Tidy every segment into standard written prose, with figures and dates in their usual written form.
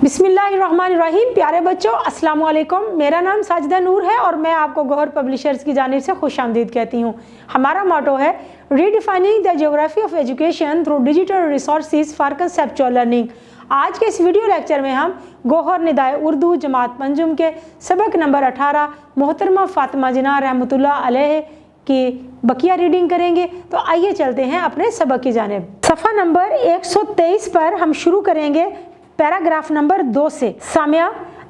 बिस्मिल्लाहिर्रहमानिर्रहीम। प्यारे बच्चों, अस्सलाम वालेकुम। मेरा नाम साजिदा नूर है और मैं आपको गौहर पब्लिशर्स की जानिब से खुशामदीद कहती हूँ। हमारा मोटो है redefining the geography of education through digital resources for conceptual learning. आज के इस वीडियो लेक्चर में हम गौहर निदाए उर्दू जमात मंजुम के सबक नंबर 18 मोहतरमा फातिमा जिना रहमतुल्लाह अलैह की बकिया रीडिंग करेंगे। तो आइए चलते हैं अपने सबक की जानिब। सफ़ा नंबर 123 पर हम शुरू करेंगे पैराग्राफ नंबर 2 से। सामिया,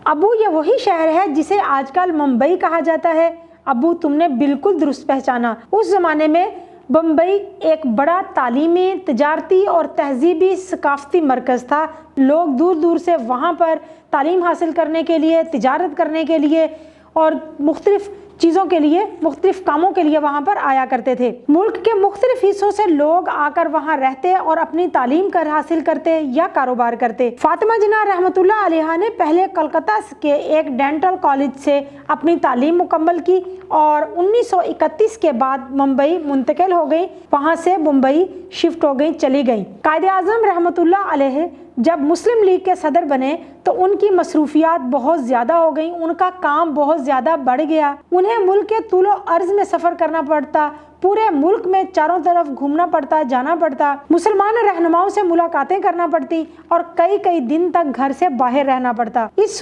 अबू ये वही शहर है जिसे आजकल मुंबई कहा जाता है। अबू, तुमने बिल्कुल दुरुस्त पहचाना। उस ज़माने में बम्बई एक बड़ा तालीमी, तिजारती और तहजीबी सकाफती मरकज़ था। लोग दूर दूर से वहाँ पर तालीम हासिल करने के लिए, तिजारत करने के लिए और मुख्तलिफ़ चीज़ों के लिए, मुख्तलिफ कामों के लिए वहाँ पर आया करते थे। मुल्क के मुख्तलिफ हिस्सों से लोग आकर वहाँ रहते और अपनी तालीम कर हासिल करते या कारोबार करते। फातिमा जिना रहमतुल्लाह अलैहा ने पहले कलकत्ता के एक डेंटल कॉलेज से अपनी तालीम मुकम्मल की और 1931 के बाद मुंबई मुंतकिल हो गई। वहाँ से मुंबई शिफ्ट हो गई, चली गई। कायदे आज़म रहमतुल्लाह अलैह जब मुस्लिम लीग के सदर बने तो उनकी मसरूफियात बहुत ज़्यादा हो गई, उनका काम बहुत ज़्यादा बढ़ गया। उन्हें मुल्क के तूलो अर्ज में सफ़र करना पड़ता, पूरे मुल्क में चारों तरफ घूमना पड़ता, जाना पड़ता, मुसलमान रहनुमाओं से मुलाकातें करना पड़ती और कई कई दिन तक घर से बाहर रहना पड़ता। इस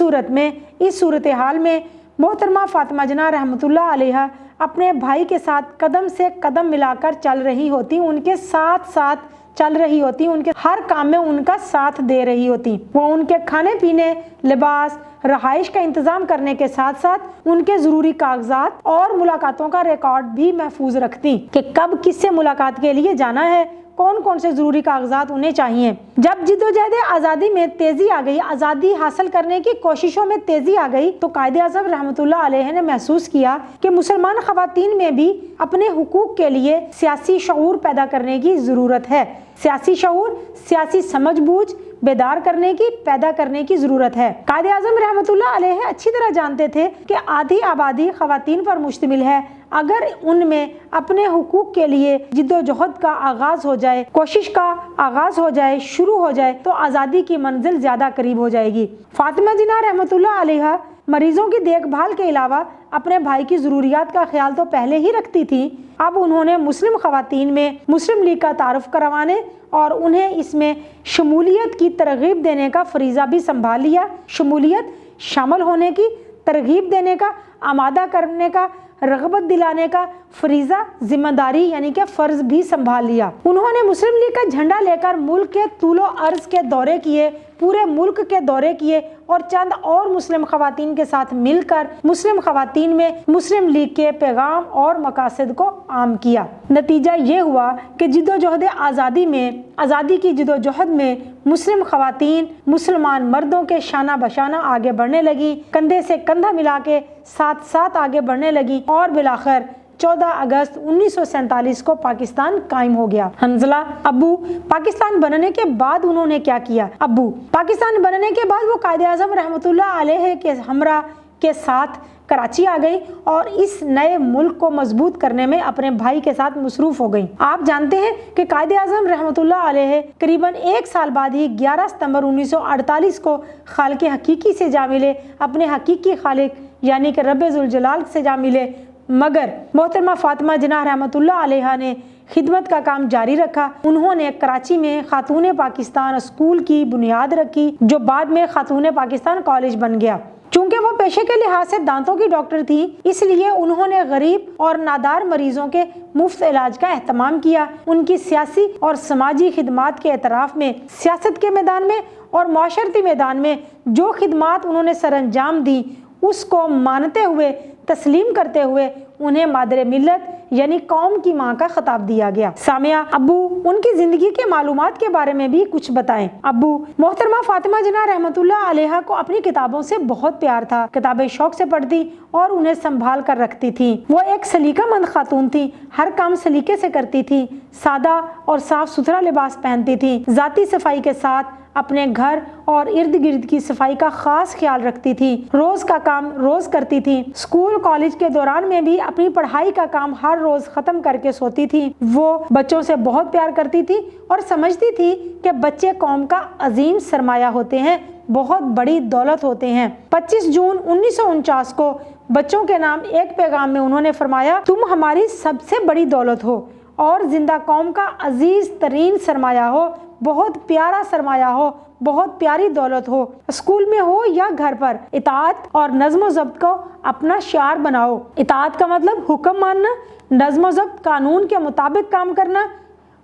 सूरत हाल में मोहतरमा फातिमा जिना रहमतुल्लाह अलैहा अपने भाई के साथ कदम से कदम मिलाकर चल रही होती, उनके साथ साथ चल रही होती, उनके हर काम में उनका साथ दे रही होती। वो उनके खाने पीने, लिबास, रहाइश का इंतज़ाम करने के साथ साथ उनके ज़रूरी कागजात और मुलाकातों का रिकॉर्ड भी महफूज रखती कि कब किससे मुलाकात के लिए जाना है, कौन कौन से ज़रूरी कागजात उन्हें चाहिए। जब जिद्दोजहद आज़ादी में तेज़ी आ गई, आज़ादी हासिल करने की कोशिशों में तेज़ी आ गई, तो कायदे आज़म रहमतुल्लाह अलैह ने महसूस किया कि मुसलमान ख़वातीन में भी अपने हुकूक के लिए सियासी शऊर पैदा करने की ज़रूरत है। सियासी शऊर, सियासी समझ बूझ बेदार पैदा करने की ज़रूरत है। कायदे आज़म रहमतुल्लाह अलैह अच्छी तरह जानते थे कि आधी आबादी ख़वातीन पर मुश्तमिल है। अगर उनमें अपने हुकूक के लिए जिद्दोजहद का आगाज़ हो जाए, कोशिश का आगाज़ हो जाए, शुरू हो जाए, तो आज़ादी की मंजिल ज़्यादा करीब हो जाएगी। फातिमा जिना रहमतुल्लाह अलैहा मरीज़ों की देखभाल के अलावा अपने भाई की ज़रूरियात का ख्याल तो पहले ही रखती थी। अब उन्होंने मुस्लिम ख़वातीन में मुस्लिम लीग का तारुफ करवाने और उन्हें इसमें शमूलियत की तरगीब देने का फरीज़ा भी संभाल लिया। शमूलियत, शामिल होने की, तरगीब देने का, आमादा करने का, रग़बत दिलाने का फरीज़ा, जिम्मेदारी यानी कि फ़र्ज़ भी संभाल लिया। उन्होंने मुस्लिम लीग का झंडा लेकर मुल्क के तूलो अर्ज़ के दौरे किए, पूरे मुल्क के दौरे किए और चंद और मुस्लिम ख़वातीन के साथ मिलकर मुस्लिम ख़वातीन में मुस्लिम लीग के पैगाम और मकासद को आम किया। नतीजा ये हुआ कि जिद्दोजहद आज़ादी की जिद्दोजहद में मुस्लिम ख़वातीन मुसलमान मर्दों के शाना बशाना आगे बढ़ने लगी, कंधे से कंधा मिला के साथ साथ आगे बढ़ने लगी और बिलाखिर 14 अगस्त 1947 को पाकिस्तान कायम हो गया। हंजला, अबू, पाकिस्तान बनने के बाद उन्होंने क्या किया? अबू, पाकिस्तान बनने के बाद वो कायदे आज़म रहमतुल्लाह अलैह के हमरा के साथ कराची आ गई और इस नए मुल्क को मजबूत करने में अपने भाई के साथ मसरूफ़ हो गई। आप जानते हैं कि कायदे आज़म रहमतुल्लाह अलैह करीबन 1 साल बाद ही 11 सितंबर 1948 को खालिक हकीकी से जा मिले, अपने हकीकी खालिक यानी कि रब्बे ज़ुल जलाल से जा मिले। मगर मोहतरमा फातिमा जिना रहमतुल्लाह अलैहा ने खिदमत का काम जारी रखा। उन्होंने कराची में खातून पाकिस्तान स्कूल की बुनियाद रखी, जो बाद में खातून पाकिस्तान कॉलेज बन गया। चूँकि वो पेशे के लिहाज से दांतों की डॉक्टर थी, इसलिए उन्होंने गरीब और नादार मरीजों के मुफ्त इलाज का एहतमाम किया। उनकी सियासी और समाजी खिदमात के एतराफ़ में, सियासत के मैदान में और माशरती मैदान में जो खिदमात उन्होंने सरअंजाम दी, उसको मानते हुए, तस्लीम करते हुए उन्हें मादरे मिल्लत यानी कौम की माँ का खिताब दिया गया। सामिया, अबू, उनकी ज़िंदगी के मालूमात के बारे में भी कुछ बताएं। अबू, मोहतरमा फातिमा जिना रहमतुल्लाह अलैहा को अपनी किताबों से बहुत प्यार था। किताबें शौक से पढ़ती और उन्हें संभाल कर रखती थी। वो एक सलीकामंद खातून थी, हर काम सलीके से करती थी, सादा और साफ सुथरा लिबास पहनती थी, ज़ाती सफाई के साथ अपने घर और इर्द गिर्द की सफाई का खास ख्याल रखती थी। रोज का काम रोज करती थी। स्कूल कॉलेज के दौरान में भी अपनी पढ़ाई का काम हर रोज खत्म करके सोती थी। वो बच्चों से बहुत प्यार करती थी और समझती थी कि बच्चे कौम का अजीम सरमाया होते हैं। بہت بڑی دولت ہوتے ہیں۔ 25 جون 1949 کو بچوں کے نام ایک پیغام میں انہوں نے فرمایا، تم ہماری سب سے بڑی دولت ہو اور زندہ قوم کا عزیز ترین سرمایہ ہو، بہت پیارا سرمایہ ہو، بہت پیاری دولت ہو۔ اسکول میں ہو یا گھر پر، اطاعت اور نظم و ضبط کو اپنا شعار بناؤ۔ اطاعت کا مطلب حکم ماننا، نظم و ضبط قانون کے مطابق کام کرنا،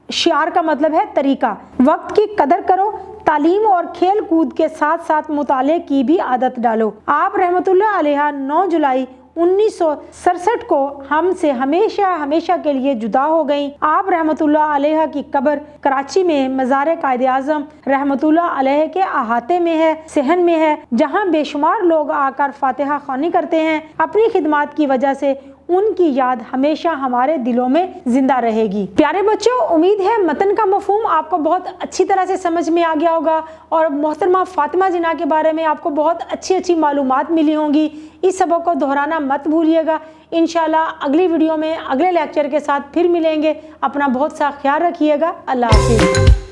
شعار کا مطلب ہے طریقہ۔ وقت کی قدر کرو، تعلیم اور کھیل کود کے ساتھ ساتھ مطالعے کی بھی عادت ڈالو۔ آپ رحمۃ اللہ علیہ 9 جولائی 1967 کو ہم سے ہمیشہ ہمیشہ کے لیے جدا ہو گئیں۔ آپ رحمۃ اللہ علیہ کی قبر کراچی میں مزار قائد اعظم رحمۃ اللہ علیہ کے احاطے میں ہے، صحن میں ہے، جہاں بے شمار لوگ آ کر فاتحہ خوانی کرتے ہیں۔ اپنی خدمات کی وجہ سے ان کی یاد ہمیشہ ہمارے دلوں میں زندہ رہے گی۔ پیارے بچوں، امید ہے متن کا مفہوم آپ کو بہت اچھی طرح سے سمجھ میں آ گیا ہوگا اور محترمہ فاطمہ جناح کے بارے میں آپ کو بہت اچھی معلومات ملی ہوں گی۔ اس سبق کو دہرانا مت بھولیے گا۔ انشاءاللہ اگلی ویڈیو میں اگلے لیکچر کے ساتھ پھر ملیں گے۔ اپنا بہت سا خیال رکھیے گا۔ اللہ حافظ۔